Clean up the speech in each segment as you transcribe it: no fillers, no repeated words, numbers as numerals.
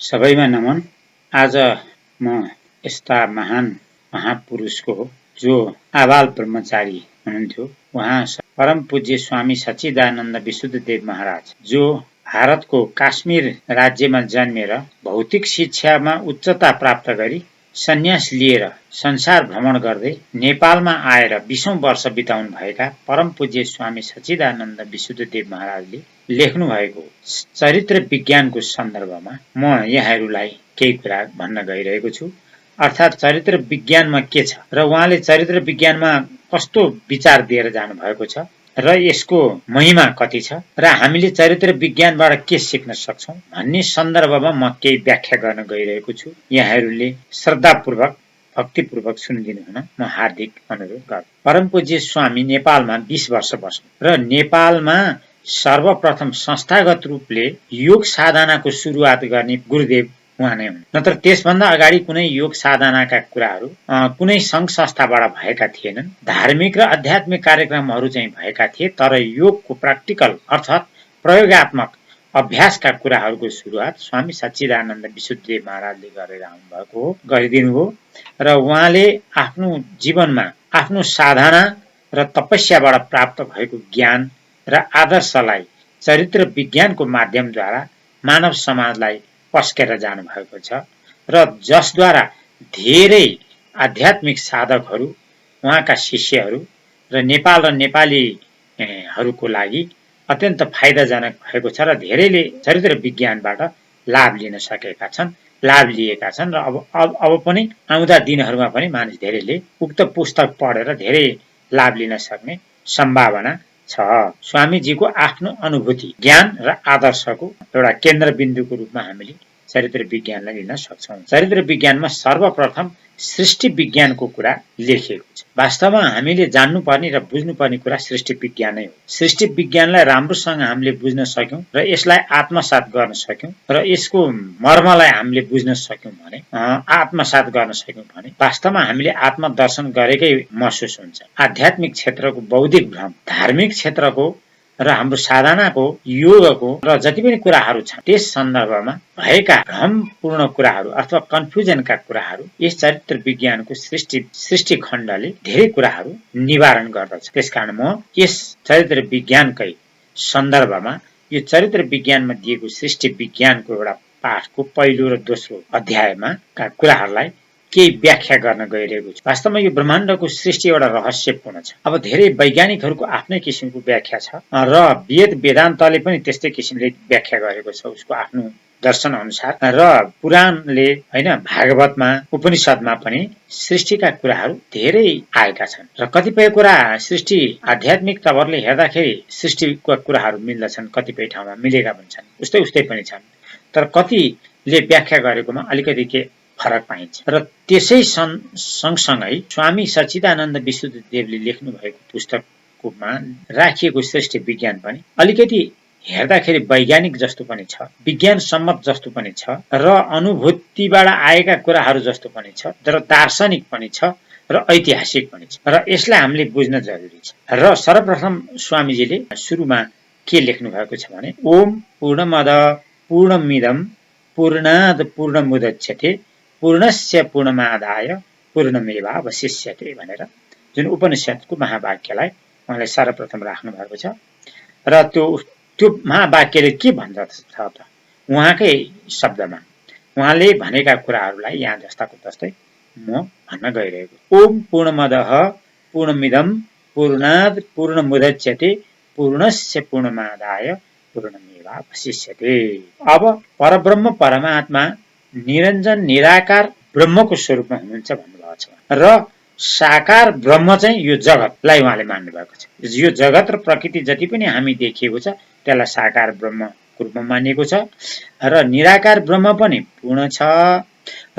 सबैमा नमन। आज म यस्ता महान महापुरुषको जो आबाल ब्रह्मचारी हुनुहुन्थ्यो, उहाँ परम पूज्य स्वामी सच्चिदानन्द विशुद्धदेव महाराज, जो भारतको काश्मीर राज्यमा जन्मेर भौतिक शिक्षामा उच्चता प्राप्त गरी सन्यास लिएर संसार भ्रमण गर्दै नेपालमा आएर 20औं वर्ष बिताउनु भएका परम पूज्य स्वामी सच्चिदानन्द विशुद्धदेव महाराजले लेख्नु भएको चरित्र विज्ञानको सन्दर्भमा म यहाँहरूलाई केही कुरा भन्न गइरहेको छु। अर्थात् चरित्र विज्ञानमा के छ र उहाँले चरित्र विज्ञानमा कस्तो विचार दिएर जानु भएको छ र यसको महिमा कति छ र हामीले चरित्र विज्ञानबाट के सिक्न सक्छौं भन्ने सन्दर्भमा म केही व्याख्या गर्न गइरहेको छु। यहाँहरूले श्रद्धापूर्वक भक्तिपूर्वक सुनिदिनु हुन म हार्दिक अनुरोध गर्छु। परम पूज्य स्वामी नेपालमा 20 वर्ष बस्नु र नेपालमा सर्वप्रथम संस्थागत रूपले योग साधनाको सुरुवात गर्ने गुरुदेव उहाँ नै हुन्। नत्र त्यसभन्दा अगाडि कुनै योग साधनाका कुराहरू कुनै संघ संस्थाबाट भएका थिएनन्। धार्मिक र आध्यात्मिक कार्यक्रमहरू चाहिँ भएका थिए, तर योगको प्र्याक्टिकल अर्थात् प्रयोगात्मक अभ्यासका कुराहरूको सुरुवात स्वामी सच्चिदानन्द विशुद्धदेव महाराजले गरेर आउनुभएको हो, गरिदिनु हो। र उहाँले आफ्नो जीवनमा आफ्नो साधना र तपस्याबाट प्राप्त भएको ज्ञान र आदर्शलाई चरित्र विज्ञानको माध्यमद्वारा मानव समाजलाई पस्केर जानु भएको छ र जसद्वारा धेरै आध्यात्मिक साधकहरू, उहाँका शिष्यहरू र नेपाल र नेपालीहरूको लागि अत्यन्त फाइदाजनक भएको छ र धेरैले चरित्र विज्ञानबाट लाभ लिन सकेका छन्, लाभ लिएका छन् र अब पनि आउँदा दिनहरूमा पनि मानिस धेरैले उक्त पुस्तक पढेर धेरै लाभ लिन सक्ने सम्भावना छ। स्वामीजीको आफ्नो अनुभूति, ज्ञान र आदर्शको एउटा केन्द्रबिन्दुको रूपमा हामीले चरित्र विज्ञानलाई लिन सक्छौं। चरित्र विज्ञानमा सर्वप्रथम सृष्टि विज्ञानको कुरा लेखिएको छ। वास्तवमा हामीले जान्नुपर्ने र बुझ्नुपर्ने कुरा सृष्टि विज्ञान नै हो। सृष्टि विज्ञानलाई राम्रोसँग हामीले बुझ्न सक्यौं र यसलाई आत्मसात गर्न सक्यौं र यसको मर्मलाई हामीले बुझ्न सक्यौं भने, आत्मसात गर्न सक्यौं भने वास्तवमा हामीले आत्मदर्शन गरेकै महसुस हुन्छ। आध्यात्मिक क्षेत्रको बौद्धिक भ्रम, धार्मिक क्षेत्रको र हाम्रो साधनाको, योगको र जति पनि कुराहरू छन् त्यस सन्दर्भमा भएका भ्रमपूर्ण कुराहरू अथवा कन्फ्युजनका कुराहरू यस चरित्र विज्ञानको सृष्टि खण्डले धेरै कुराहरू निवारण गर्दछ। त्यसकारण म यस चरित्र विज्ञानकै सन्दर्भमा यो चरित्र विज्ञानमा दिएको सृष्टि विज्ञानको एउटा पाठको पहिलो र दोस्रो अध्यायमा का कुराहरूलाई केही व्याख्या गर्न गइरहेको छु। वास्तवमा यो ब्रह्माण्डको सृष्टि एउटा रहस्यपूर्ण छ। अब धेरै वैज्ञानिकहरूको आफ्नै किसिमको व्याख्या छ र वेदान्तले पनि त्यस्तै किसिमले व्याख्या गरेको छ उसको आफ्नो दर्शन अनुसार, र पुराणले हैन, भागवतमा, उपनिषदमा पनि सृष्टिका कुराहरू धेरै आएका छन् र कतिपय कुरा सृष्टि आध्यात्मिक तवरले हेर्दाखेरि सृष्टिका कुराहरू मिल्दछन्, कतिपय ठाउँमा मिलेका पनि छन्, उस्तै पनि छन्, तर कतिले व्याख्या गरेकोमा अलिकति के फरक पाइन्छ। र त्यसै सँगसँगै स्वामी सच्चिदानन्द विशुद्धदेवले लेख्नु भएको पुस्तकमा राखिएको सृष्टि विज्ञान पनि अलिकति हेर्दाखेरि वैज्ञानिक जस्तो पनि छ, विज्ञान सम्मत जस्तो पनि छ र अनुभूतिबाट आएका कुराहरू जस्तो पनि छ, तर दार्शनिक पनि छ र ऐतिहासिक पनि छ र यसलाई हामीले बुझ्न जरुरी छ। र सर्वप्रथम स्वामीजीले सुरुमा के लेख्नु भएको छ भने, ओम पूर्णमद पूर्णमिदं पूर्णाद पूर्णमुदच्यते पूर्णस्य पूर्णमादाय पूर्णमेवावशिष्यते भनेर जुन उपनिषदको महावाक्यलाई उहाँले सर्वप्रथम राख्नु भएको छ। र त्यो महावाक्यले के भन्छ त उहाँकै शब्दमा उहाँले भनेका कुराहरूलाई यहाँ जस्ताको तस्तै म भन्न गइरहेको। ओम पूर्णमदः पूर्णमिदं पूर्णाद पूर्णमुदच्यते पूर्णस्य पूर्णमादाय पूर्णमेवावशिष्यते। अब परब्रह्म परमात्मा निरञ्जन निराकार ब्रह्मको स्वरूपमा हुनुहुन्छ भन्नुभएको छ र साकार ब्रह्म चाहिँ यो जगतलाई उहाँले मान्नु भएको छ। यो जगत र प्रकृति जति पनि हामी देखिएको छ त्यसलाई साकार ब्रह्मको रूपमा मानिएको छ र निराकार ब्रह्म पनि पूर्ण छ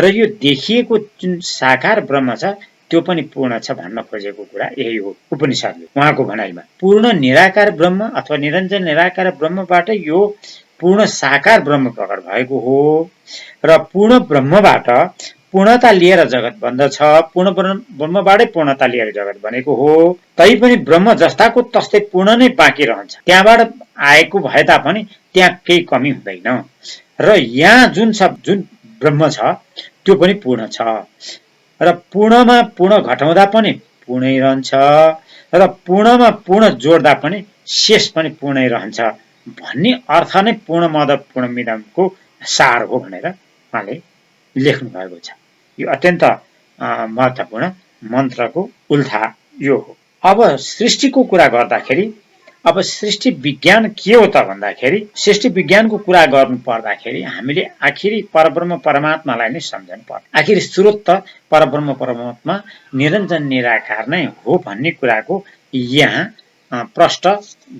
र यो देखिएको जुन साकार ब्रह्म छ त्यो पनि पूर्ण छ भन्न खोजेको कुरा यही हो उपनिषदले उहाँको भनाइमा। पूर्ण निराकार ब्रह्म अथवा निरञ्जन निराकार ब्रह्मबाट यो पूर्ण साकार ब्रह्म प्रकट भएको हो र पूर्ण ब्रह्मबाट पूर्णता लिएर जगत बन्दछ, पूर्ण ब्रह्मबाटै पूर्णता लिएर जगत बनेको हो। तैपनि ब्रह्म जस्ताको तस्तै पूर्ण नै बाँकी रहन्छ। त्यहाँबाट आएको भए तापनि त्यहाँ केही कमी हुँदैन र यहाँ जुन ब्रह्म छ त्यो पनि पूर्ण छ र पूर्णमा पूर्ण घटाउँदा पनि पूर्णै रहन्छ र पूर्णमा पूर्ण जोड्दा पनि शेष पनि पूर्णै रहन्छ भन्ने अर्थ नै पूर्णमद पूर्णमिदमको सार हो भनेर उहाँले लेख्नु भएको छ। यो अत्यन्त महत्त्वपूर्ण मन्त्रको उल्था यो हो। अब सृष्टिको कुरा गर्दाखेरि अब सृष्टि विज्ञान के हो त भन्दाखेरि सृष्टि विज्ञानको कुरा गर्नु पर्दाखेरि हामीले आखिरी परब्रह्म परमात्मालाई नै सम्झनु पर्छ। आखिर स्रोत त परब्रह्म परमात्मा निरञ्जन निराकार नै हो भन्ने कुराको यहाँ प्रष्ट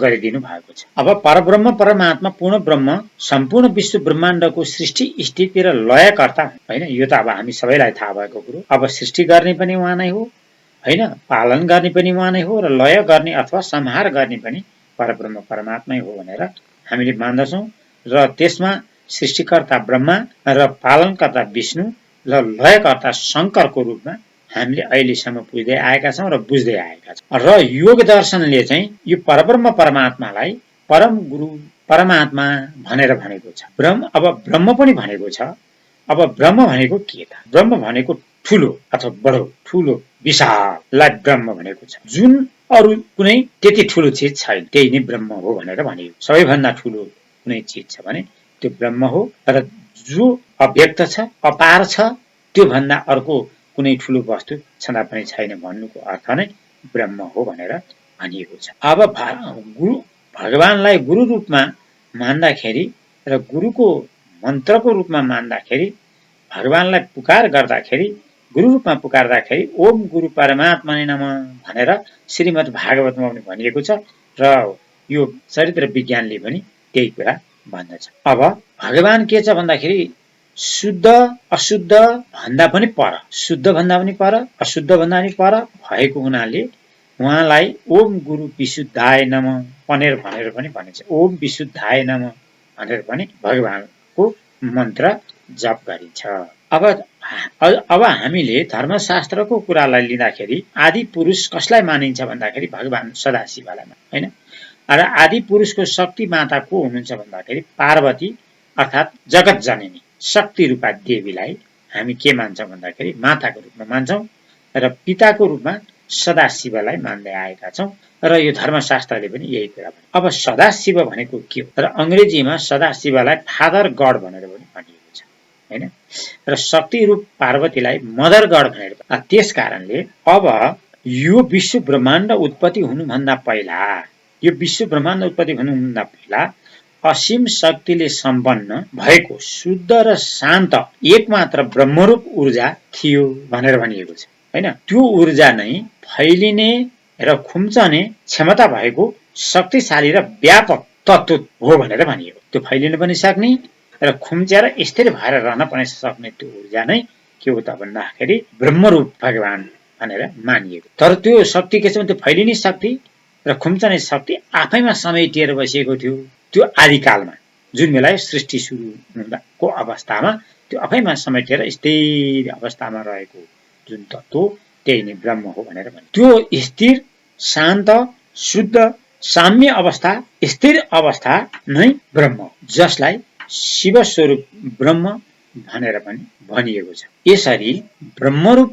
गरिदिनु भएको छ। अब परब्रह्म परमात्मा पूर्ण ब्रह्म सम्पूर्ण विश्व ब्रह्माण्डको सृष्टि स्थिति र लयकर्ता होइन, यो त अब हामी सबैलाई थाहा भएको कुरो। अब सृष्टि गर्ने पनि उहाँ नै हो होइन, पालन गर्ने पनि उहाँ नै हो र लय गर्ने अथवा संहार गर्ने पनि परब्रह्म परमात्मै हो भनेर हामीले मान्दछौँ र त्यसमा सृष्टिकर्ता ब्रह्मा र पालनकर्ता विष्णु र लयकर्ता शङ्करको रूपमा हामीले अहिलेसम्म पुज्दै आएका छौँ र बुझ्दै आएका छौँ। र योग दर्शनले चाहिँ यो परब्रह्म परमात्मालाई परम गुरु परमात्मा भनेर भनेको छ। अब ब्रह्म पनि भनेको छ। अब ब्रह्म भनेको के त? ब्रह्म भनेको ठुलो अथवा बडो, ठुलो विशाललाई ब्रह्म भनेको छ। जुन अरू कुनै त्यति ठुलो चिज छैन त्यही नै ब्रह्म हो भनेर भनियो। सबैभन्दा ठुलो कुनै चिज छ भने त्यो ब्रह्म हो र जो अव्यक्त छ, अपार छ, त्यो भन्दा अर्को कुनै ठुलो वस्तु छँदा पनि छैन भन्नुको अर्थ नै ब्रह्म हो भनेर भनिएको छ। अब गुरु भगवानलाई गुरु रूपमा मान्दाखेरि र गुरुको मन्त्रको रूपमा मान्दाखेरि भगवानलाई पुकार गर्दाखेरि गुरु रूपमा पुकार्दाखेरि ओम गुरु परमात्मने नमः भनेर श्रीमद् भागवतमा पनि भनिएको छ र यो चरित्र विज्ञानले पनि त्यही कुरा भन्दछ। अब भगवान के छ भन्दाखेरि शुद्ध अशुद्ध भन्दा पनि पर, शुद्ध भन्दा पनि पर, अशुद्ध भन्दा पनि पर भएको हुनाले उहाँलाई ओम गुरु विशुद्धाय नमः भनेर पनि भनिन्छ। ओम विशुद्धाय नमः भनेर पनि भगवानको मन्त्र जप गरिन्छ। अब हामीले धर्मशास्त्रको कुरालाई लिँदाखेरि आदि पुरुष कसलाई मानिन्छ भन्दाखेरि भगवान सदाशिवलाई होइन। र आदि पुरुषको शक्ति माता को हुनुहुन्छ भन्दाखेरि पार्वती अर्थात् जगत जननी शक्ति रूपा देवीलाई हामी के मान्छौँ भन्दाखेरि माताको रूपमा मान्छौँ र पिताको रूपमा सदाशिवलाई मान्दै आएका छौँ र यो धर्मशास्त्रले पनि यही कुरा भन्छ। अब सदाशिव भनेको के हो र अङ्ग्रेजीमा सदाशिवलाई फादर गड भनेर पनि भनिएको छ होइन, र शक्ति रूप पार्वतीलाई मदर गड भनेर। त्यस कारणले अब यो विश्व ब्रह्माण्ड उत्पत्ति हुनुभन्दा पहिला, यो विश्व ब्रह्माण्ड उत्पत्ति हुनुभन्दा पहिला असीम शक्तिले सम्पन्न भएको शुद्ध र शान्त एकमात्र ब्रह्मरूप ऊर्जा थियो भनेर भनिएको छ होइन। त्यो ऊर्जा नै फैलिने र खुम्चने क्षमता भएको शक्तिशाली र व्यापक तत्त्व हो भनेर भनिएको। त्यो फैलिन पनि सक्ने र खुम्चेर स्थिर भएर रहन पनि सक्ने त्यो ऊर्जा नै के हो त भन्दाखेरि ब्रह्मरूप भगवान भनेर मानिएको। तर त्यो शक्ति के छ भने त्यो फैलिने शक्ति र खुम्चने शक्ति आफैमा समेटिएर बसेको थियो त्यो आदिकालमा, जुन बेला सृष्टि सुरु हुँदाको अवस्थामा त्यो आफैमा समेटेर स्थिर अवस्थामा रहेको जुन तत्त्व त्यही नै ब्रह्म हो भनेर भन्छ। त्यो स्थिर शान्त शुद्ध साम्य अवस्था स्थिर अवस्था नै ब्रह्म, जसलाई शिव स्वरूप ब्रह्म भनेर पनि भनिएको छ। यसरी ब्रह्मरूप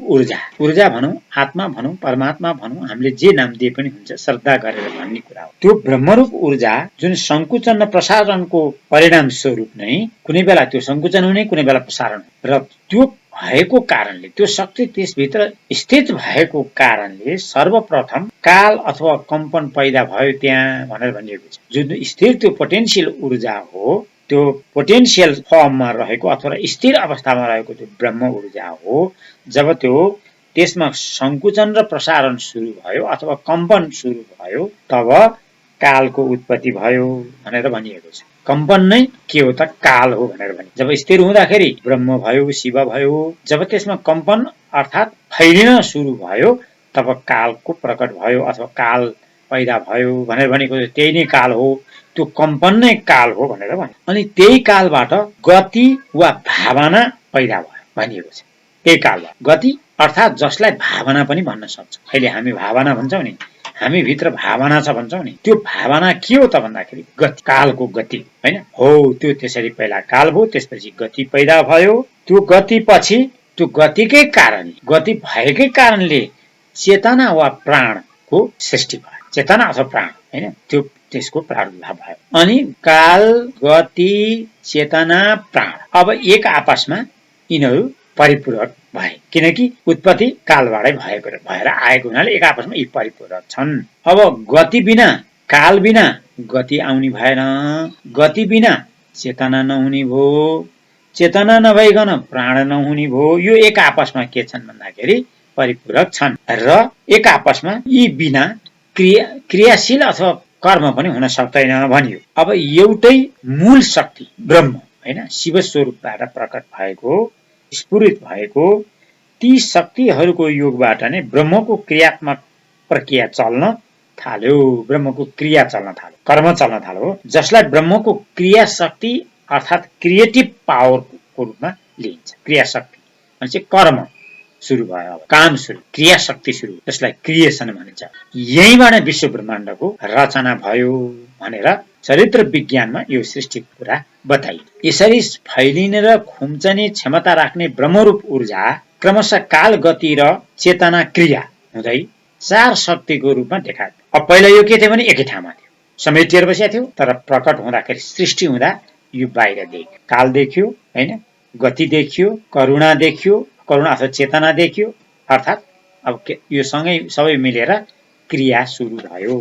ऊर्जा भनौँ, आत्मा भनौँ, परमात्मा भनौँ, हामीले जे नाम दिए पनि हुन्छ श्रद्धा गरेर भन्ने कुरा हो। त्यो ब्रह्मरूप ऊर्जा जुन संकुचन र प्रसारणको परिणाम स्वरूप नै कुनै बेला त्यो संकुचन हुने, कुनै बेला प्रसारण, र त्यो भएको कारणले त्यो शक्ति त्यसभित्र स्थित भएको कारणले सर्वप्रथम काल अथवा कम्पन पैदा भयो त्यहाँ भनेर भनिएको छ। जुन स्थिर त्यो पोटेन्सियल ऊर्जा हो, त्यो पोटेन्सियल फर्ममा रहेको अथवा स्थिर अवस्थामा रहेको त्यो ब्रह्म ऊर्जा हो। जब त्यो त्यसमा संकुचन र प्रसारण सुरु भयो अथवा कम्पन सुरु भयो तब कालको उत्पत्ति भयो भनेर भनिएको छ। कम्पन नै के हो त काल हो भनेर भनिन्छ। जब स्थिर हुँदाखेरि ब्रह्म भयो, शिव भयो, जब त्यसमा कम्पन अर्थात् फैलिन सुरु भयो तब कालको प्रकट भयो अथवा काल पैदा भयो भनेर भनेको त्यही नै काल हो। त्यो कम्पन नै काल हो भनेर भन्छ। अनि त्यही कालबाट गति वा भावना पैदा भयो भनिएको छ। त्यही कालबाट गति अर्थात् जसलाई भावना पनि भन्न सक्छ। अहिले हामी भावना भन्छौँ नि, हामी भित्र भावना छ भन्छौं नि, त्यो भावना के हो त भन्दाखेरि गति, कालको गति हैन हो। त्यो त्यसरी पहिला काल भयो, त्यसपछि गति पैदा भयो। त्यो गतिपछि त्यो गतिकै कारणले, गति भएकै कारणले चेतना वा प्राणको सृष्टि भयो। चेतना अथवा प्राण हैन, त्यो त्यसको प्रादुर्भाव भयो। अनि काल, गति, चेतना, प्राण अब एक आपसमा यिनीहरू परिपूरक भए, किनकि उत्पत्ति कालबाटै भएर आएको हुनाले एक आपसमा यी परिपूरक छन्। अब गति बिना, काल बिना गति आउने भएन, गति बिना चेतना नहुने भयो, चेतना नभइकन प्राण नहुने भयो। यो एक आपसमा के छन् भन्दाखेरि परिपूरक छन् र एक आपसमा यी बिना क्रियाशील अथवा कर्म पनि हुन सक्दैन भनियो। अब एउटै मूल शक्ति ब्रह्म हैन, शिव स्वरूपबाट प्रकट भएको, स्फुरित भएको ती शक्तिहरूको योगबाट नै ब्रह्मको क्रियात्मक प्रक्रिया चल्न थाल्यो, ब्रह्मको क्रिया चल्न थाल्यो, कर्म चल्न थाल्यो, जसलाई ब्रह्मको क्रिया शक्ति अर्थात् क्रिएटिभ पावरको रूपमा लिइन्छ। क्रिया शक्ति भनेपछि कर्म सुरु भयो, अब काम सुरु, क्रिया शक्ति सुरु, जसलाई क्रिएसन भनिन्छ। यहीँबाट विश्व ब्रह्माण्डको रचना भयो भनेर चरित्र विज्ञानमा यो सृष्टिको कुरा बताइयो। यसरी फैलिने र खुम्चने क्षमता राख्ने ब्रह्मरूप ऊर्जा क्रमशः काल, गति र चेतना क्रिया हुँदै चार शक्तिको रूपमा देखायो। अब पहिला यो के थियो भने एकै ठाउँमा थियो, समेटिएर बसेको थियो, तर प्रकट हुँदाखेरि सृष्टि हुँदा यो बाहिर देखियो। काल देखियो हैन, गति देखियो, करुणा देखियो, करुणा अथवा चेतना देखियो, अर्थात् अब यो सँगै सबै मिलेर क्रिया सुरु भयो।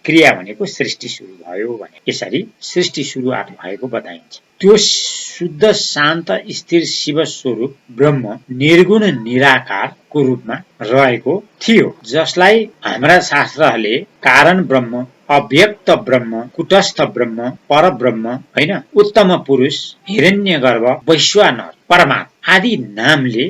क्रिया भनेको सृष्टि सुरु भयो भने यसरी सृष्टि सुरुवात भएको बताइन्छ। त्यो शुद्ध शान्त स्थिर शिव स्वरूप ब्रह्म निर्गुण निराकारको रूपमा रहेको थियो, जसलाई हाम्रा शास्त्रहरूले कारण ब्रह्म, अव्यक्त ब्रह्म, कुटस्थ ब्रह्म, परब्रह्म हैन, उत्तम पुरुष, हिरण्यगर्भ, वैश्वानर, परमात्मा आदि नामले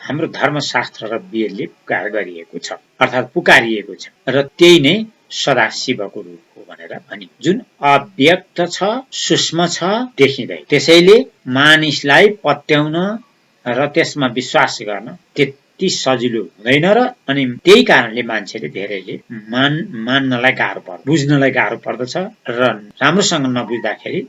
हाम्रो धर्मशास्त्र र वेदले पुकार गरिएको छ, अर्थात् पुकारिएको छ। र त्यही नै सदा शिवको रूप हो भनेर भनियो, जुन अव्यक्त छ, सूक्ष्म छ, देखिँदै। त्यसैले मानिसलाई पत्याउन र त्यसमा विश्वास गर्न त्यति सजिलो हुँदैन र अनि त्यही कारणले मान्छेले धेरैले मान्नलाई गाह्रो पर्छ, बुझ्नलाई गाह्रो पर्दछ र राम्रोसँग नबुझ्दाखेरि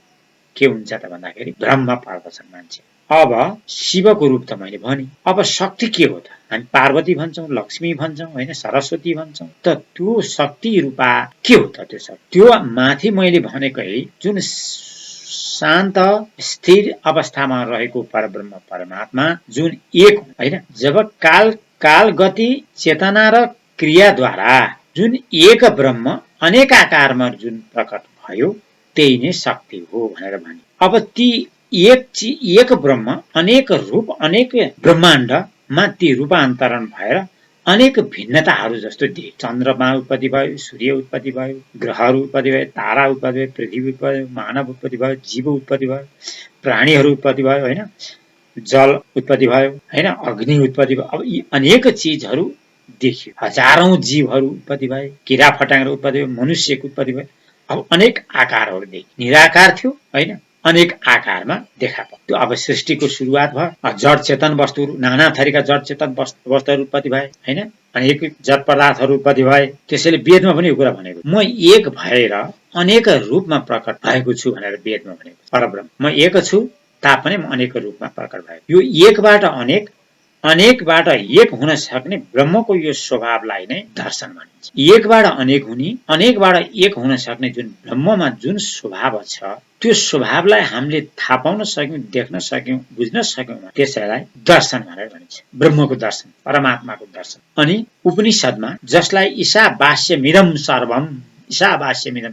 के हुन्छ त भन्दाखेरि भ्रममा पर्दछन् मान्छे। अब शिवको रूप त मैले भने, अब शक्ति के हो त? हामी पार्वती भन्छौं, लक्ष्मी भन्छौं हैन, सरस्वती भन्छौं, त त्यो शक्ति रूपा के हो त? त्यो शक्ति त्यो माथि मैले भनेकै जुन शान्त स्थिर अवस्थामा रहेको परब्रह्म परमात्मा जुन एक हैन, जब काल गति चेतना र क्रियाद्वारा जुन एक ब्रह्म अनेक आकारमा जुन प्रकट भयो त्यही नै शक्ति हो भनेर भने। अब ती एक ब्रह्म अनेक रूप, अनेक ब्रह्माण्डमा ती रूपान्तरण भएर अनेक भिन्नताहरू जस्तो देख, चन्द्रमा उत्पत्ति भयो, सूर्य उत्पत्ति भयो, ग्रहहरू उत्पत्ति भयो, तारा उत्पत्ति भयो, पृथ्वी उत्पत्ति भयो, मानव उत्पत्ति भयो, जीव उत्पत्ति भयो, प्राणीहरू उत्पत्ति भयो हैन, जल उत्पत्ति भयो हैन, अग्नि उत्पत्ति भयो। अब यी अनेक चीजहरू देखियो, हजारौं जीवहरू उत्पत्ति भए, किरा फटाङ्ग्रा उत्पत्ति भयो, मनुष्यको उत्पत्ति भयो। अब अनेक आकारहरू देखियो, निराकार थियो हैन, अनेक आकारमा देखा पर्यो। त्यो अब सृष्टिको सुरुवात भयो। जड चेतन वस्तुहरू, नाना थरीका जड चेतन वस्तुहरू उत्पत्ति भए हैन, अनेक जड पदार्थहरू उत्पत्ति भए। त्यसैले वेदमा पनि यो कुरा भनेको, म एक भएर अनेक रूपमा प्रकट भएको छु भनेर वेदमा भनेको। परब्रह्म म एक छु तापनि म अनेक रूपमा प्रकट भएको। यो एकबाट अनेकबाट एक हुन सक्ने ब्रह्मको यो स्वभावलाई नै दर्शन भनिन्छ। एकबाट अनेक हुने, अनेकबाट एक हुन सक्ने जुन ब्रह्ममा जुन स्वभाव छ, त्यो स्वभावलाई हामीले थाहा पाउन सक्यौं, देख्न सक्यौं, बुझ्न सक्यौं, त्यसैलाई दर्शन भनेर भनिन्छ। ब्रह्मको दर्शन, परमात्माको दर्शन। अनि उपनिषदमा जसलाई ईशावास्यमिदं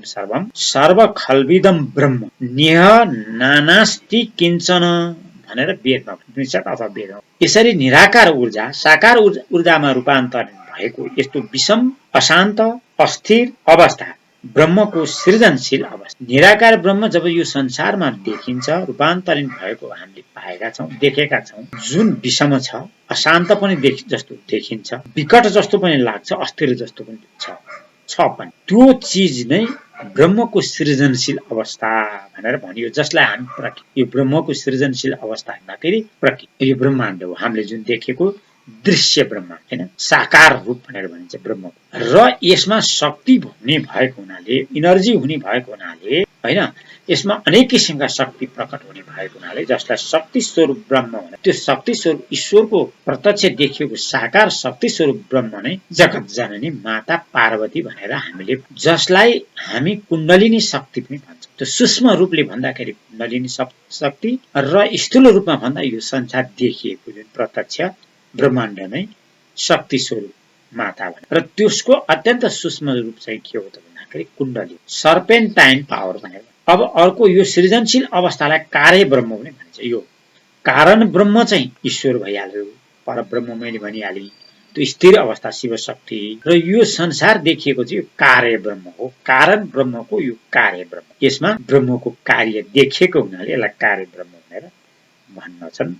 सर्वम सर्व खल्विदं ब्रह्म नेह नानास्ति किञ्चन भनेर वेदमा उपनिषद अथवा वेदमा यसरी निराकार ऊर्जा साकार ऊर्जामा रूपान्तरण भएको यस्तो विषम, अशान्त, अस्थिर अवस्था ब्रह्मको सृजनशील अवस्था। निराकार ब्रह्म जब यो संसारमा देखिन्छ, रूपान्तरण भएको हामीले पाएका छौं, देखेका छौं, जुन विषम छ, अशान्त पनि जस्तो देखिन्छ, विकट जस्तो पनि लाग्छ, अस्थिर जस्तो पनि छ पनि, त्यो चीज नै ब्रह्मको सृजनशील अवस्था भनेर भनियो। जसलाई हामी यो ब्रह्मको सृजनशील अवस्था भन्दाखेरि प्रकृति, यो ब्रह्माण्ड हो, हामीले जुन देखेको दृश्य ब्रह्म हैन, साकार रूप भनेर भनिन्छ ब्रह्म। र यसमा शक्ति हुने भएको हुनाले, इनर्जी हुने भएको हुनाले हैन, यसमा अनेक किसिमका शक्ति प्रकट हुने भएको हुनाले जसलाई शक्ति स्वरूप ब्रह्म भन्छ। त्यो शक्ति स्वरूप ईश्वरको प्रत्यक्ष देखिएको साकार शक्ति स्वरूप ब्रह्म नै जगत जननी माता पार्वती भनेर हामीले, जसलाई हामी कुण्डलिनी शक्ति पनि भन्छौँ। त्यो सूक्ष्म रूपले भन्दाखेरि कुण्डलिनी शक्ति र स्थूल रूपमा भन्दा यो संसार देखिएको जुन प्रत्यक्ष ब्रह्माण्ड नै शक्ति स्वरूप माता भने। र त्यसको अत्यन्त सूक्ष्म रूप चाहिँ के हो त भन्दाखेरि कुण्डली, सर्पेन्टाइन पावर भनेर। अब अर्को यो सृजनशील अवस्थालाई कार्य ब्रह्म पनि भनिन्छ। यो कारण ब्रह्म चाहिँ ईश्वर भइहाल्यो, परब्रह्म मैले भनिहालेँ, त्यो स्थिर अवस्था शिव शक्ति। र यो संसार देखिएको चाहिँ कार्य ब्रह्म हो, कारण ब्रह्मको यो कार्य ब्रह्म। यसमा ब्रह्मको कार्य देखिएको हुनाले यसलाई कार्य ब्रह्म भनेर भन्दछन्,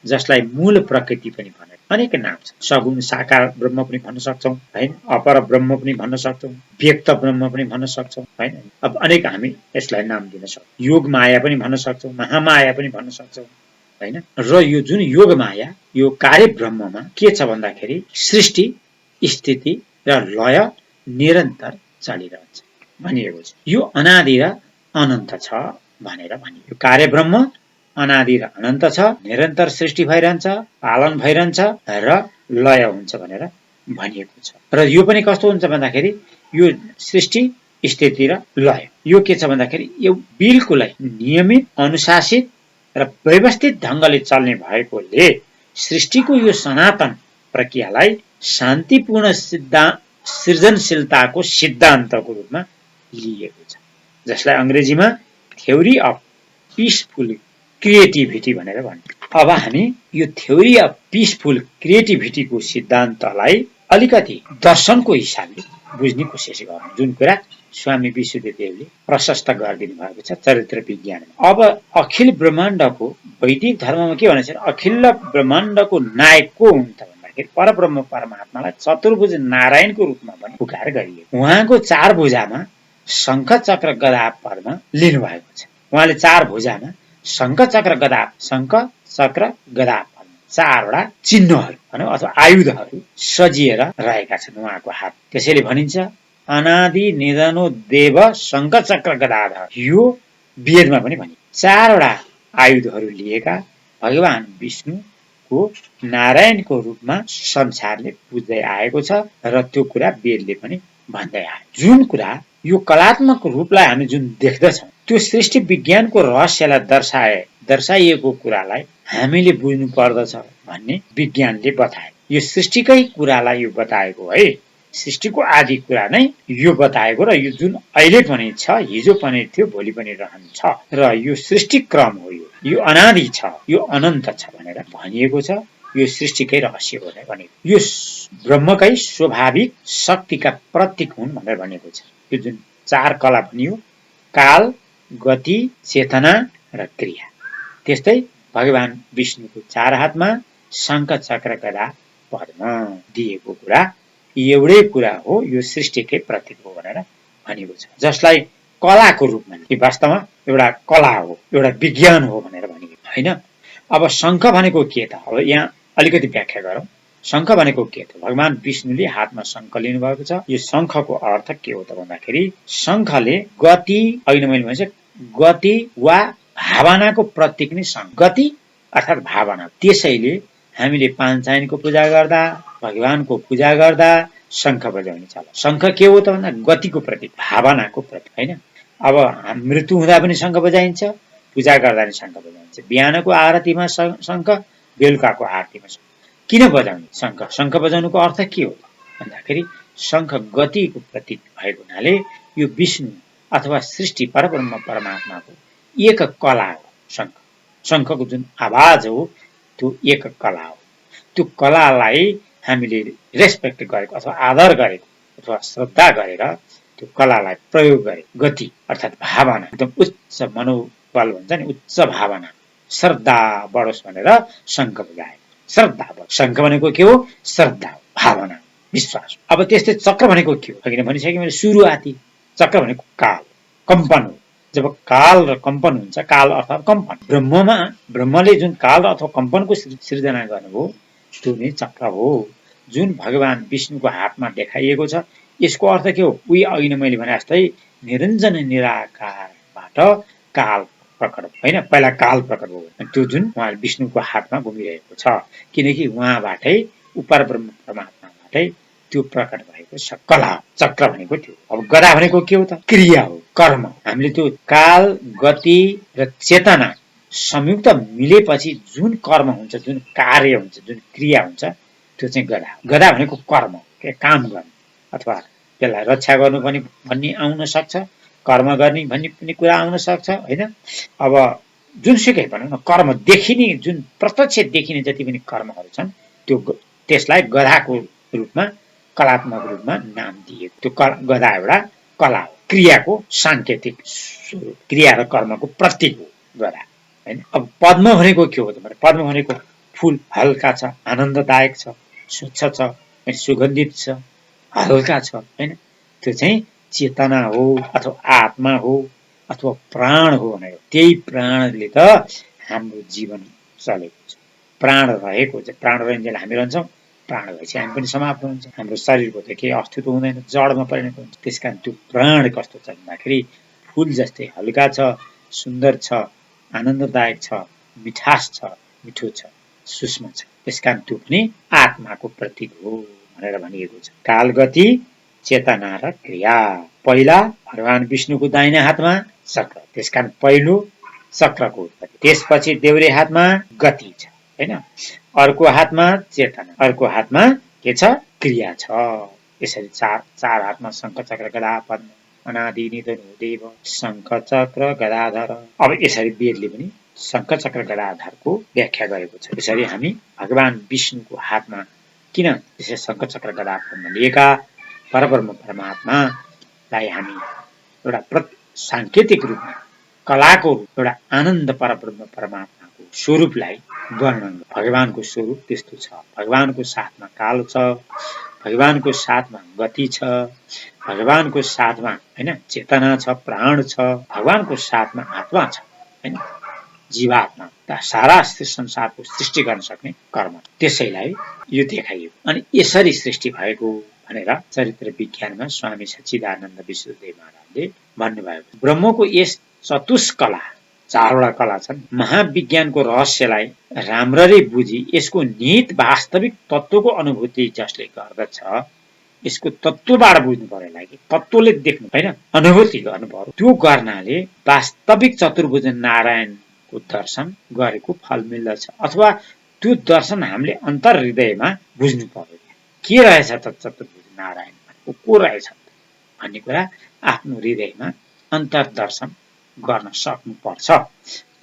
जसलाई मूल प्रकृति पनि भनेर अनेक नाम छ। सगुण साकार ब्रह्म पनि भन्न सक्छौँ हैन, अपर ब्रह्म पनि भन्न सक्छौँ, व्यक्त ब्रह्म पनि भन्न सक्छौँ हैन। अब अनेक हामी यसलाई नाम दिन सक्छौँ। योग माया पनि भन्न सक्छौँ, महामाया पनि भन्न सक्छौँ हैन। र यो जुन योग माया, यो कार्य ब्रह्ममा के छ भन्दाखेरि सृष्टि स्थिति र लय निरन्तर चलिरहन्छ भनिएको छ। यो अनादि र अनन्त छ भनेर भनियो। कार्य ब्रह्म अनादि र अनन्त छ, निरन्तर सृष्टि भइरहन्छ, पालन भइरहन्छ र लय हुन्छ भनेर भनिएको छ। र यो पनि कस्तो हुन्छ भन्दाखेरि यो सृष्टि स्थिति र लय यो के छ भन्दाखेरि यो बिल्कुलै नियमित, अनुशासित र व्यवस्थित ढंगले चल्ने भएकोले सृष्टिको यो सनातन प्रक्रियालाई शान्तिपूर्ण सृजनशीलताको सिद्धान्तको रूपमा लिएको छ, जसलाई अंग्रेजीमा थ्योरी अफ पीसफुल क्रिएटिभिटी भनेर भन्छ। अब हामी यो थ्योरी अफ पीसफुल क्रिएटिभिटीको सिद्धान्तलाई अलिकति दर्शनको हिसाबले बुझ्ने कोसिस गरौँ, जुन कुरा स्वामी विशुद्धदेवले प्रशस्त गरिदिनु भएको छ चरित्र विज्ञानमा। अब अखिल ब्रह्माण्डको वैदिक धर्ममा के भनिन्छ, अखिल ब्रह्माण्डको नायक को हुन्छ भन्दाखेरि परब्रह्म परमात्मालाई चतुर्भुज नारायणको रूपमा पनि पुकार गरिएको। उहाँको चार भुजामा शंख चक्र गदा पद्म लिनु भएको छ। उहाँले चार भुजामा शंख चक्र गदा, शंख चक्र गदा पद्म चारवटा चिन्हहरू भनौँ अथवा आयुधहरू सजिएर रहेका छन् उहाँको हात। त्यसैले भनिन्छ अनादि निधनो देव शंख चक्र गदाधर। यो वेदमा पनि भनिन्छ। चारवटा आयुधहरू लिएका भगवान विष्णुको नारायणको रूपमा संसारले पुज्दै आएको छ र त्यो कुरा वेदले पनि भन्दै आयो। जुन कुरा यो कलात्मक रूपलाई हामी जुन देख्दछौँ त्यो सृष्टि विज्ञानको रहस्यलाई दर्शाइएको कुरालाई हामीले बुझ्नु पर्दछ भन्ने विज्ञानले बताए। यो सृष्टिकै कुरालाई यो बताएको है, सृष्टिको आदि कुरा नै यो बताएको र यो जुन अहिले पनि छ, हिजो पनि थियो, भोलि पनि रहन्छ र यो सृष्टि क्रम हो, यो अनादि छ, यो अनन्त छ भनेर भनिएको छ। यो सृष्टिकै रहस्य हो भनेको, यो ब्रह्मकै स्वाभाविक शक्तिका प्रतीक हुन् भनेर भनिएको छ। यो जुन चार कला भनियो, काल, गति, चेतना र क्रिया। त्यस्तै भगवान विष्णुको चार हातमा शंख चक्र गदा पद्म दिएको कुरा एउटै कुरा हो, यो सृष्टिकै प्रतीक हो भनेर भनिएको छ, जसलाई कलाको रूपमा वास्तवमा एउटा कला हो, एउटा विज्ञान हो भनेर भनिएको हैन। अब शंख भनेको के त, अब यहाँ अलिकति व्याख्या गरौँ। शंख भनेको के त, भगवान विष्णुले हातमा शंख लिनु भएको छ। यो शंखको अर्थ के हो त भन्दाखेरि शंखले गति, अहिले मैले भनेँ गति वा भावनाको प्रतीक नै शंख, गति अर्थात् भावना। त्यसैले हामीले पाञ्चायनको पूजा गर्दा, भगवानको पूजा गर्दा शंख बजाउने चलन। शंख के हो त भन्दा गतिको प्रतीक, भावनाको प्रतीक हैन। अब मृत्यु हुँदा पनि शंख बजाइन्छ, पूजा गर्दा पनि शंख बजाइन्छ। बिहानको आरतीमा शंख, बेलुकाको आरतीमा शंख। किन बजाउने शंख? शंख बजाउनुको अर्थ के हो भन्दाखेरि शंख गतिको प्रतीक भएको हुनाले यो विष्णु अथवा सृष्टि परब्रह्म परमात्माको एक कला हो शंख। शंखको जुन आवाज हो त्यो एक कला हो। त्यो कलालाई हामीले रेस्पेक्ट गरेको अथवा आदर गरेको अथवा श्रद्धा गरेर त्यो कलालाई प्रयोग गरे, गति अर्थात् भावना, एकदम उच्च मनोबल भन्छ नि, उच्च भावना, श्रद्धा बढोस् भनेर शंख बजाए। श्रद्धा बढ, शंख भनेको के हो? श्रद्धा, भावना, विश्वास। अब त्यस्तै चक्र भनेको के हो? अघि नै भनिसकेँ मैले, सुरुवाती। चक्र भनेको काल, कम्पन हो। जब काल र कम्पन हुन्छ, काल अर्थात् कम्पन। ब्रह्मले जुन काल अथवा कम्पनको सृजना गर्नुभयो, त्यो नै चक्र हो जुन भगवान विष्णुको हातमा देखाइएको छ। यसको अर्थ के हो? उही अघि नै मैले भने जस्तै निरञ्जन निराकारबाट काल प्रकट होइन, पहिला काल प्रकट हो, त्यो जुन उहाँ विष्णुको हातमा घुमिरहेको छ, किनकि उहाँबाटै उपर ब्रह्म परमात्माबाटै त्यो प्रकट भएको छ। कला चक्र भनेको त्यो। अब गदा भनेको के हो त? क्रिया हो, कर्म। हामीले त्यो काल, गति र चेतना संयुक्त मिलेपछि जुन कर्म हुन्छ, जुन कार्य हुन्छ, जुन क्रिया हुन्छ, त्यो चाहिँ गदा हो। गदा भनेको कर्म, काम गर्नु, अथवा त्यसलाई रक्षा गर्नु पनि भन्ने आउन सक्छ, कर्म गर्ने भन्ने पनि कुरा आउन सक्छ होइन। अब जुनसुकै भनौँ न, कर्म देखिने, जुन प्रत्यक्ष देखिने जति पनि कर्महरू छन्, त्यसलाई गदाको रूपमा, कलात्मक रूपमा नाम दिएको। त्यो गदा एउटा कला हो, क्रियाको साङ्केतिक स्वरूप, क्रिया र कर्मको प्रतीक हो गदा होइन। अब पद्म भनेको के हो त? पद्म भनेको फुल हल्का छ, आनन्ददायक छ, स्वच्छ छ, सुगन्धित छ, हल्का छ होइन। त्यो चाहिँ चेतना हो, अथवा आत्मा हो, अथवा प्राण हो भनेको। त्यही प्राणले त हाम्रो जीवन चलेको छ। प्राण रहेको छ, प्राण रहन्छ हामी रहन्छौँ, प्राण भएपछि हामी पनि समाप्त हुन्छ। हाम्रो शरीरको त केही अस्तित्व हुँदैन, जडमा परिणत हुन्छ। त्यस कारण त्यो प्राण कस्तो छ भन्दाखेरि फुल जस्तै हल्का छ, सुन्दर छ, आनन्ददायक छ, मिठास छ, मिठो छ, सूक्ष्म छ। त्यस कारण त्यो पनि आत्माको प्रतीक हो भनेर भनिएको छ। कालगति, चेतना र क्रिया। पहिला भगवान विष्णुको दाहिने हातमा चक्र, त्यस कारण पहिलो चक्रको उत्पत्ति। त्यसपछि देब्रे हातमा गति छ होइन, अर्को हातमा चेतना, अर्को हातमा के छ? क्रिया छ। यसरी चार हातमा शङ्ख चक्र गदा पद्म अनादि निधन देव शङ्ख चक्र गदाधर। अब यसरी वेदले पनि शङ्ख चक्र गदाधरको व्याख्या गरेको छ। यसरी हामी भगवान विष्णुको हातमा किन त्यसै शङ्ख चक्र गदा पद्म लिएका परब्रह्म परमात्मालाई हामी एउटा साङ्केतिक रूपमा, कलाको एउटा आनन्द परब्रह्म परमात्माको स्वरूपलाई वर्णन। भगवानको स्वरूप त्यस्तो छ। भगवानको साथमा काल छ, भगवानको साथमा गति छ, भगवानको साथमा होइन चेतना छ, प्राण छ, भगवानको साथमा आत्मा छ होइन, जीवात्मा, सारा संसारको सृष्टि गर्न सक्ने कर्म। त्यसैलाई यो देखाइयो। अनि यसरी सृष्टि भएको भनेर चरित्र विज्ञानमा स्वामी सच्चिदानन्द विष्णुदेव महाराजले भन्नुभएको। ब्रह्मको यस चतुष्कला, चारवटा कला छन्, महाविज्ञानको रहस्यलाई राम्ररी बुझी यसको निहित वास्तविक तत्त्वको अनुभूति जसले गर्दछ, यसको तत्त्वबाट बुझ्नु पर्यो, लागि तत्त्वले देख्नु होइन, अनुभूति गर्नु पर्यो। त्यो गर्नाले वास्तविक चतुर्भुज नारायणको दर्शन गरेको फल मिल्दछ, अथवा त्यो दर्शन हामीले अन्तर हृदयमा बुझ्नु पर्यो। के रहेछ त चतुर्भुज नारायणमा, को रहेछ भन्ने कुरा आफ्नो हृदयमा अन्तर्दर्शन गर्न सक्नुपर्छ।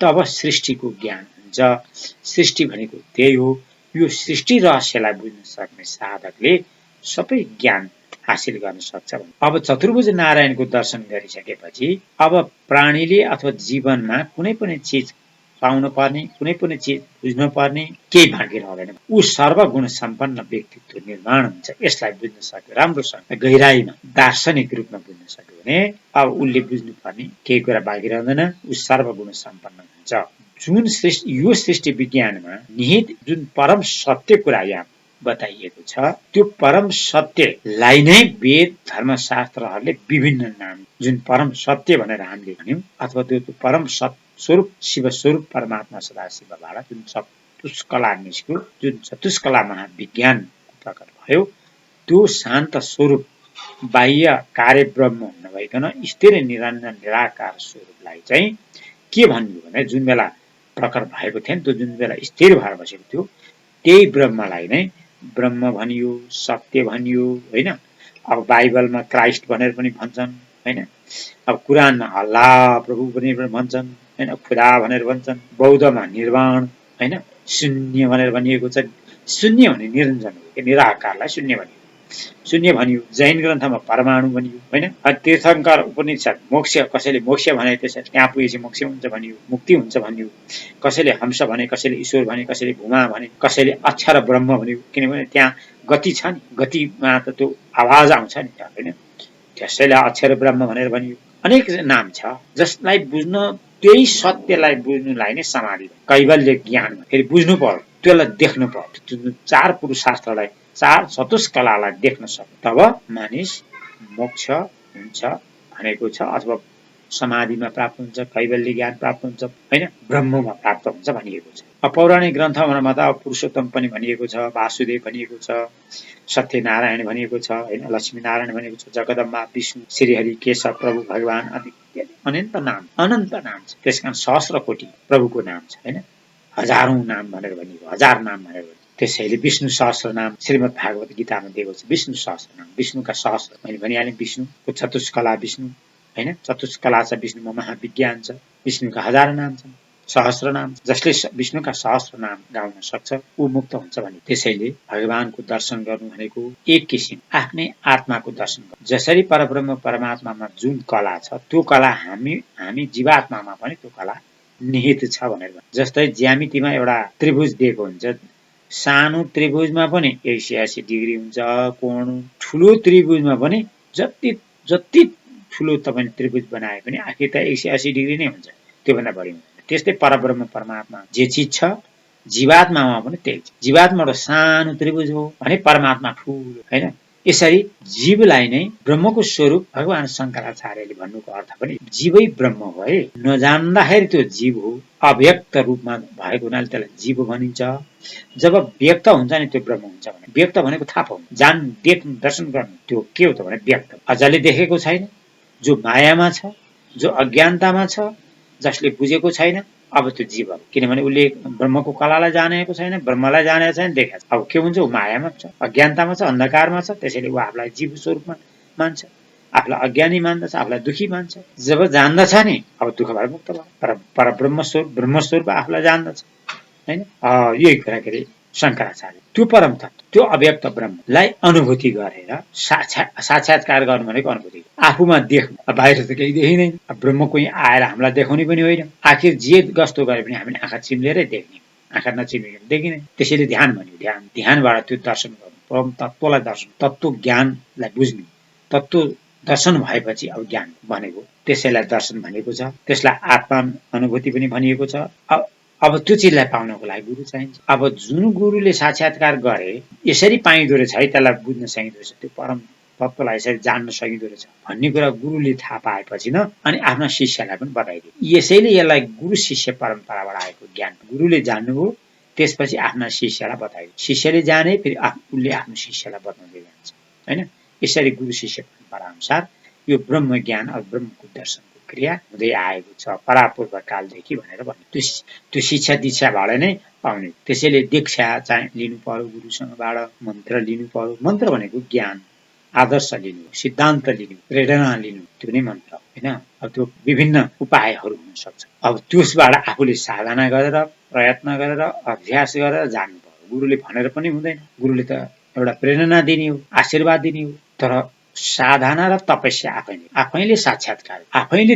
तब सृष्टिको ज्ञान हुन्छ। सृष्टि भनेको त्यही हो। यो सृष्टि रहस्यलाई बुझ्न सक्ने साधकले सबै ज्ञान हासिल गर्न सक्छ। अब चतुर्भुज नारायणको दर्शन गरिसकेपछि अब प्राणीले अथवा जीवनमा कुनै पनि चिज पाउन पर्ने, कुनै पनि चिज बुझ्न पर्ने केही बाँकी रहँदैन। ऊ सर्वगुण सम्पन्न व्यक्तित्व निर्माण हुन्छ। यसलाई बुझ्न सक्यो राम्रोसँग, गहिराईमा, दार्शनिक रूपमा बुझ्न सक्यो भने अब उसले बुझ्नु पर्ने केही कुरा बाँकी रहँदैन। ऊ सर्वगुण सम्पन्न हुन्छ। जुन सृष्टि, यो सृष्टि विज्ञानमा निहित जुन परम सत्य कुरा यहाँ बताइएको छ, त्यो परम सत्यलाई नै वेद धर्मशास्त्रहरूले विभिन्न नाम, जुन परम सत्य भनेर हामीले भन्यौं, अथवा त्यो परम स्वरूप शिव स्वरूप परमात्मा सदाशिवबाट जुन चतुष्कला निस्क्यो, जुन चतुष्कला महाविज्ञान प्रकट भयो, त्यो शान्त स्वरूप बाह्य कार्य ब्रह्म नभइकन स्थिर निरञ्जन निराकार स्वरूपलाई चाहिँ के भन्यो भने, जुन बेला प्रकट भएको थियो त्यो जुन बेला स्थिर भएर बसेको थियो, त्यही ब्रह्मलाई नै ब्रह्म भनियो, सत्य भनियो होइन। अब बाइबलमा क्राइस्ट भनेर पनि भन्छन् होइन। अब कुरानमा अल्लाह प्रभु भनेर भन्छन् होइन, खुदा भनेर भन्छन्। बौद्धमा निर्वाण होइन, शून्य भनेर भनिएको छ। शून्य भने निरञ्जन हो, निराकारलाई शून्य भनियो, शून्य भनियो। जैन ग्रन्थमा परमाणु भनियो होइन। तीर्थङ्कर उपनिषद मोक्ष, कसैले मोक्ष भने त्यसरी त्यहाँ पुगेपछि मोक्ष हुन्छ भनियो, मुक्ति हुन्छ भनियो। कसैले हंस भने, कसैले ईश्वर भने, कसैले भूमा भने, कसैले अक्षर ब्रह्म भनियो, किनभने त्यहाँ गति छ नि, गतिमा त त्यो आवाज आउँछ नि त होइन। त्यसैले अक्षर ब्रह्म भनेर भनियो। अनेक नाम छ जसलाई बुझ्न, त्यही सत्यलाई बुझ्नुलाई नै समाधि, कैवल्य ज्ञान फेरि बुझ्नु पर्यो। त्यसलाई देख्नु पर्यो। चार पुरुषार्थलाई, चार चतुष्कलालाई देख्न सक्यो, तब मानिस मोक्ष हुन्छ भनेको छ, अथवा समाधिमा प्राप्त हुन्छ, कैवल्य ज्ञान प्राप्त हुन्छ, होइन, ब्रह्ममा प्राप्त हुन्छ भनिएको छ। पौराणिक ग्रन्थहरूमा त पुरुषोत्तम पनि भनिएको छ, वासुदेव भनिएको छ, सत्यनारायण भनिएको छ, होइन, लक्ष्मीनारायण भनिएको छ, जगदम्बा, विष्णु, श्रीहरि, केशव, प्रभु भगवान, अनन्त नाम छ। त्यसकारण सहस्र कोटि प्रभुको नाम छ, होइन, हजारौं नाम भनेर भनिएको, हजार नाम भनेर भनिएको। त्यसैले विष्णु सहस्र नाम श्रीमद् भागवत गीतामा दिएको छ। विष्णु सहस्र नाम, विष्णुका सहस्र, मैले भनिहालेँ, विष्णुको चतुष्कला विष्णु, होइन, चतुष्कला छ विष्णुमा, महाविज्ञान छ, विष्णुका हजार नाम छन्, सहस्र नाम। जसले विष्णुका सहस्र नाम गाउन सक्छ ऊ मुक्त हुन्छ भने। त्यसैले भगवानको दर्शन गर्नु भनेको एक किसिम आफ्नै आत्माको दर्शन गर्नु। जसरी परब्रह्म परमात्मामा जुन कला छ त्यो कला हामी जीवात्मामा पनि त्यो कला निहित छ भनेर। जस्तै ज्यामितिमा एउटा त्रिभुज दिएको हुन्छ, सानो त्रिभुजमा पनि 180 डिग्री हुन्छ कोण, ठुलो त्रिभुजमा पनि जति ठुलो तपाईले त्रिभुज बनाए पनि आखिर त 180 डिग्री नै हुन्छ, त्योभन्दा बढी हुन्छ। त्यस्तै परब्रह्म परमात्मा जे चिज छ जीवात्मामा पनि त्यही छ। जीवात्मा एउटा सानो त्रिभुज हो भने परमात्मा ठुलो, होइन। यसरी जीवलाई नै ब्रह्मको स्वरूप भगवान शङ्कराचार्यले भन्नुको अर्थ पनि जीवै ब्रह्म भए नजान्दाखेरि त्यो जीव हो, अव्यक्त रूपमा भएको हुनाले त्यसलाई जीव भनिन्छ। जब व्यक्त हुन्छ नि त्यो ब्रह्म हुन्छ भने। व्यक्त भनेको थाहा पाउनु, देख्नु, दर्शन गर्नु, त्यो के हो त भने व्यक्त। अझले देखेको छैन, जो मायामा छ, जो अज्ञानतामा छ, जसले बुझेको छैन, अब त्यो जीव हो। किनभने उसले ब्रह्मको कलालाई जानेको छैन, ब्रह्मलाई जानेको छैन, देखेको छ। अब के हुन्छ, ऊ मायामा छ, अज्ञानतामा छ, अन्धकारमा छ। त्यसैले ऊ आफूलाई जीव स्वरूपमा मान्छ, आफूलाई अज्ञानी मान्दछ, आफूलाई दुखी मान्छ। जब जान्दछ नि अब दुःखबाट मुक्त भयो। परब्रह्म स्वरूप, ब्रह्मस्वरूप आफूलाई जान्दछ, होइन। यही कुरा के अरे शङ्कराचार्य त्यो परम तत्त्व, त्यो अव्यक्त ब्रह्मलाई अनुभूति गरेर साक्षात्कार गर्नु भनेको अनुभूति, आफूमा देख्नु। बाहिर त केही देखिँदैन, ब्रह्म कोही आएर हामीलाई देखाउने पनि होइन। आखिर जे गस्तो गरे पनि हामीले आँखा चिम्लेरै देख्ने, आँखा नचिम्लिकन देखिँदैन। त्यसैले ध्यान भन्यो, ध्यानबाट त्यो दर्शन गर्नु, परम तत्त्वलाई दर्शन, तत्त्व ज्ञानलाई बुझ्नु। तत्त्व दर्शन भएपछि अब ज्ञान भनेको, त्यसैलाई दर्शन भनेको छ। त्यसलाई आत्मा अनुभूति पनि भनिएको छ। अब त्यो चिजलाई पाउनको लागि गुरु चाहिन्छ। अब जुन गुरुले साक्षात्कार गरे यसरी पाइँदो रहेछ है, त्यसलाई बुझ्न सकिँदो रहेछ, त्यो परम तत्त्वलाई यसरी जान्न सकिँदो रहेछ भन्ने कुरा गुरुले थाहा पाएपछि न अनि आफ्ना शिष्यलाई पनि बताइदियो। यसैले यसलाई गुरु शिष्य परम्पराबाट आएको ज्ञान। गुरुले जान्नुभयो, त्यसपछि आफ्ना शिष्यलाई बताइदियो, शिष्यले जाने, फेरि उसले आफ्नो शिष्यलाई बताउँदै जान्छ, होइन। यसरी गुरु शिष्य परम्परा अनुसार यो ब्रह्म ज्ञान अब ब्रह्मको दर्शनको क्रिया हुँदै आएको छ परापूर्व कालदेखि भनेर भन्यो। त्यो शिक्षा दीक्षाबाट नै पाउने। त्यसैले दीक्षा चाहिँ लिनु पर्यो गुरुसँगबाट, मन्त्र लिनु पर्यो। मन्त्र भनेको ज्ञान, आदर्श लिनु, सिद्धान्त लिनु, प्रेरणा लिनु, त्यो नै मन्त्र, होइन। अब त्यो विभिन्न उपायहरू हुन सक्छ। अब त्यसबाट आफूले साधना गरेर, प्रयत्न गरेर, अभ्यास गरेर जान्नु पर्यो। गुरुले भनेर पनि हुँदैन, गुरुले त एउटा प्रेरणा दिने हो, आशीर्वाद दिने हो। तर साधना र तपस्या आफैले साक्षात्कार, आफैले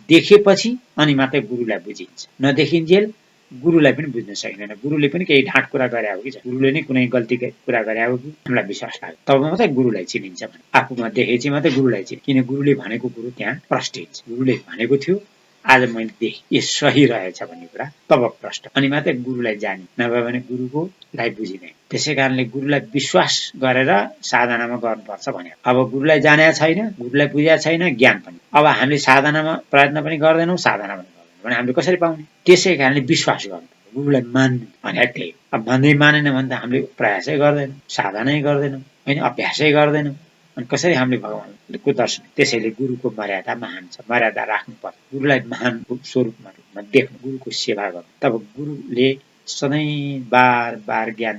देखेपछि अनि मात्रै गुरुलाई बुझिन्छ। नदेखिन्जेल गुरुलाई पनि बुझ्न सकिँदैन। गुरुले पनि केही ढाँट कुरा गरे हो कि, गुरुले नै कुनै गल्ती कुरा गरे हो कि हामीलाई विश्वास लाग्यो, तब मात्रै गुरुलाई चिनिन्छ भने। आफूमा देखेपछि मात्रै गुरुलाई चिनिन्छ, किन गुरुले भनेको कुरो त्यहाँ प्रष्टिन्छ। गुरुले भनेको थियो, आज मैले देखेँ यो सही रहेछ भन्ने कुरा, तब प्रष्ट, अनि मात्रै गुरुलाई जाने, नभए भने गुरुकोलाई बुझिँदैन। त्यसै कारणले गुरुलाई विश्वास गरेर साधनामा गर्नुपर्छ भने। अब गुरुलाई जानेको छैन, गुरुलाई बुझेको छैन, ज्ञान पनि, अब हामीले साधनामा प्रयत्न पनि गर्दैनौँ, साधना पनि गर्दैनौँ भने हामीले कसरी पाउने? त्यसै कारणले विश्वास गर्नु, गुरुलाई मान्नु भने त्यही। अब भन्दै मानेन भने त हामीले प्रयासै गर्दैनौँ, साधनै गर्दैनौँ, होइन, अभ्यासै गर्दैनौँ, अनि कसरी हामीले भगवानको दर्शन? त्यसैले गुरुको मर्यादा महान छ, मर्यादा राख्नुपर्छ। गुरुलाई महान स्वरूपमा देख्नु, गुरुको सेवा गर्नु, तब गुरुले सधैँ बार बार ज्ञान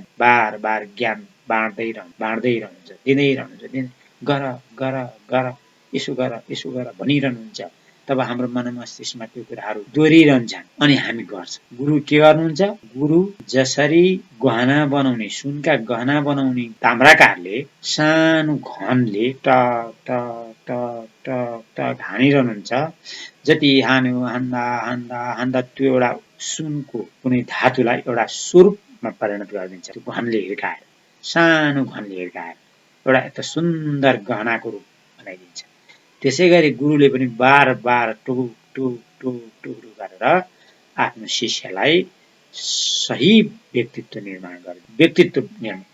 बाँड्दै रहनुहुन्छ, दिँदै रहनुहुन्छ, गर गर गर, यसो गर भनिरहनुहुन्छ। तब हाम्रो मन मस्तिष्कमा त्यो कुराहरू दोहोरिरहन्छन् अनि हामी गर्छौँ। गुरु के गर्नुहुन्छ? गुरु जसरी गहना बनाउने, सुनका गहना बनाउने ताम्राकारले सानो घनले टक टक टक टक टक हानिरहनुहुन्छ, जति हान्दा त्यो एउटा सुनको कुनै धातुलाई एउटा स्वरूपमा परिणत गरिदिन्छ। त्यो घनले हिर्काएर, सानो घनले हिर्काएर एउटा यता सुन्दर गहनाको रूप बनाइदिन्छ। त्यसै गरी गुरुले पनि बार बार टुक टुक टुक टुक गरेर आफ्नो शिष्यलाई सही व्यक्तित्व निर्माण गर्नु, व्यक्तित्व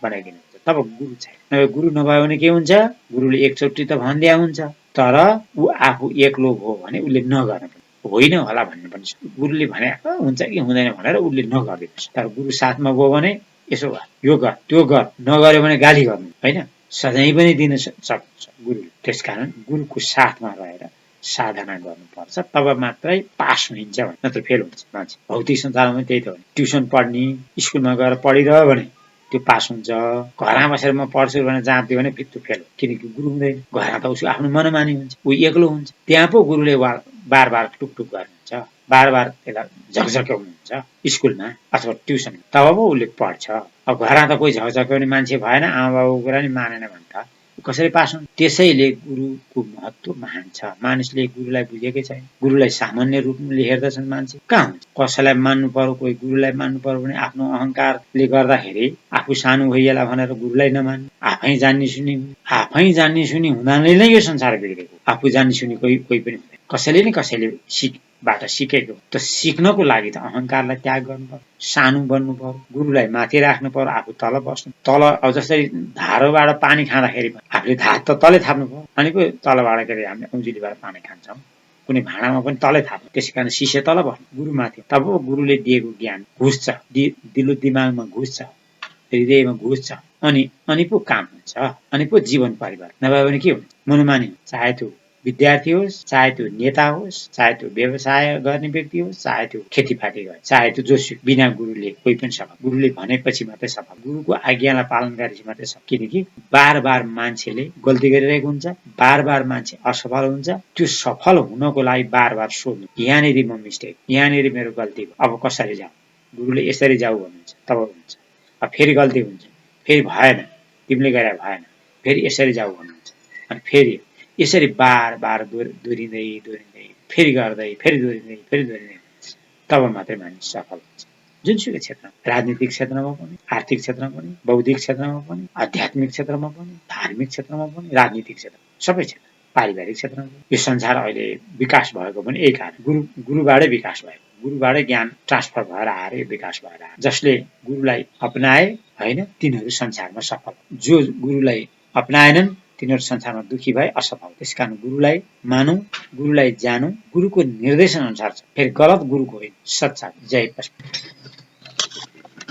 बनाइदिनुहुन्छ। तब गुरु चाहिँ नभए गुरु नभयो भने के हुन्छ? गुरुले एकचोटि त भनिदिया हुन्छ, तर ऊ आफू एक्लो भयो भने उसले नगर्नु पर्छ। होइन होला भन्नु पर्छ। गुरुले भने हुन्छ कि हुँदैन भनेर उसले नगरिदिनुहोस्। तर गुरु साथमा गयो भने यसो गर, यो गर, त्यो गर, नगर्यो भने गाली गर्नु होइन, सजाय पनि दिन सक्छ गुरुले। त्यसकारण गुरुको साथमा रहेर साधना गर्नुपर्छ, तब मात्रै पास हुन्छ, नत्र फेल हुन्छ मान्छे। भौतिक संसारमा पनि त्यही त हो। ट्युसन पढ्ने, स्कुलमा गएर पढिरह्यो भने त्यो पास हुन्छ, घरमा बसेर म पढ्छु भनेर जाँदियो भने त्यो फेल हो, किनकि गुरु हुँदैन। घरमा त उसको आफ्नो मनमानी हुन्छ, ऊ एक्लो हुन्छ। त्यहाँ पो गुरुले बार बार टुकटुक गर्नुहुन्छ, बार बार त्यसलाई झकझक्याउनुहुन्छ स्कुलमा अथवा ट्युसन, तब पो उसले पढ्छ। अब घरमा त कोही झकझक्याउने मान्छे भएन, आमा बाबुको कुरा नि मानेन भने त कसरी पास हुन्छ? त्यसैले गुरुको महत्व महान छ। मानिसले गुरुलाई बुझेकै छैन, गुरुलाई सामान्य रूपले हेर्दछन् मान्छे। कहाँ हुन्छ? कसैलाई मान्नु पर्यो, कोही गुरुलाई मान्नु पर्यो भने आफ्नो अहंकारले गर्दाखेरि आफू सानो भइएला भनेर गुरुलाई नमान्नु, आफै जान्ने सुनी हुनाले नै यो संसार बिग्रेको। आफू जान्ने सुनी कोही पनि हुँदैन, कसैले न कसैले बाट सिकेको। त सिक्नको लागि त अहंकारलाई त्याग गर्नु पर्यो, सानो बन्नु पर्यो, गुरुलाई माथि राख्नु पर्यो, आफू तल बस्नु। तल अब जस्तै धारोबाट पानी खाँदाखेरि आफूले धार त तलै थाप्नु पर्यो, अनि पो तलबाट के अरे हामीले औँजुलीबाट पानी खान्छौँ। कुनै भाँडामा पनि तलै थाप्नु, त्यसै कारण शिष्य तल बस्नु, गुरु माथि। तब गुरुले दिएको ज्ञान घुस्छ, दिलो दिमागमा घुस्छ, हृदयमा घुस्छ, अनि पो काम हुन्छ, अनि पो जीवन परिवर्तन। नभए भने के हुन्छ? मनोमानी हुन्छ। चाहे त्यो विद्यार्थी होस्, चाहे त्यो नेता होस्, चाहे त्यो व्यवसाय गर्ने व्यक्ति होस्, चाहे त्यो खेतीपाती गर्ने, चाहे त्यो जोसुकै, बिना गुरुले कोही पनि सफल। गुरुले भनेपछि मात्रै सफल, गुरुको आज्ञालाई पालन गरेपछि मात्रै सफल। किनकि बार बार मान्छेले गल्ती गरिरहेको हुन्छ, बार बार मान्छे असफल हुन्छ। त्यो सफल हुनको लागि बार बार सोध्नु, यहाँनिर म मिस्टेक, यहाँनिर मेरो गल्ती भयो, अब कसरी जाऊ? गुरुले यसरी जाऊ भन्नुहुन्छ, तब हुन्छ। अब फेरि गल्ती हुन्छ, फेरि भएन, तिमीले गरे भएन, फेरि यसरी जाऊ भन्नुहुन्छ, अनि फेरि यसरी बार बार दोहोरिँदै फेरि गर्दै फेरि दोहोरिँदै तब मात्रै मानिस सफल हुन्छ। जुनसुकै क्षेत्रमा, राजनीतिक क्षेत्रमा पनि, आर्थिक क्षेत्रमा पनि, बौद्धिक क्षेत्रमा पनि, आध्यात्मिक क्षेत्रमा पनि, धार्मिक क्षेत्रमा पनि, राजनीतिक क्षेत्र, सबै क्षेत्र, पारिवारिक क्षेत्रमा पनि। यो संसार अहिले विकास भएको पनि यही कारण, गुरुबाटै विकास भएको, गुरुबाटै ज्ञान ट्रान्सफर भएर आएर यो विकास भएर आयो। जसले गुरुलाई अपनाए होइन, तिनीहरू संसारमा सफल। जो गुरुलाई अपनाएनन् तिनीहरू संसारमा दुखी भए असफल। त्यसकारण गुरुलाई मानौं, गुरुलाई जानौं, गुरुको निर्देशन अनुसार छ, फेरि गलत गुरुको होइन, सच्चा। जय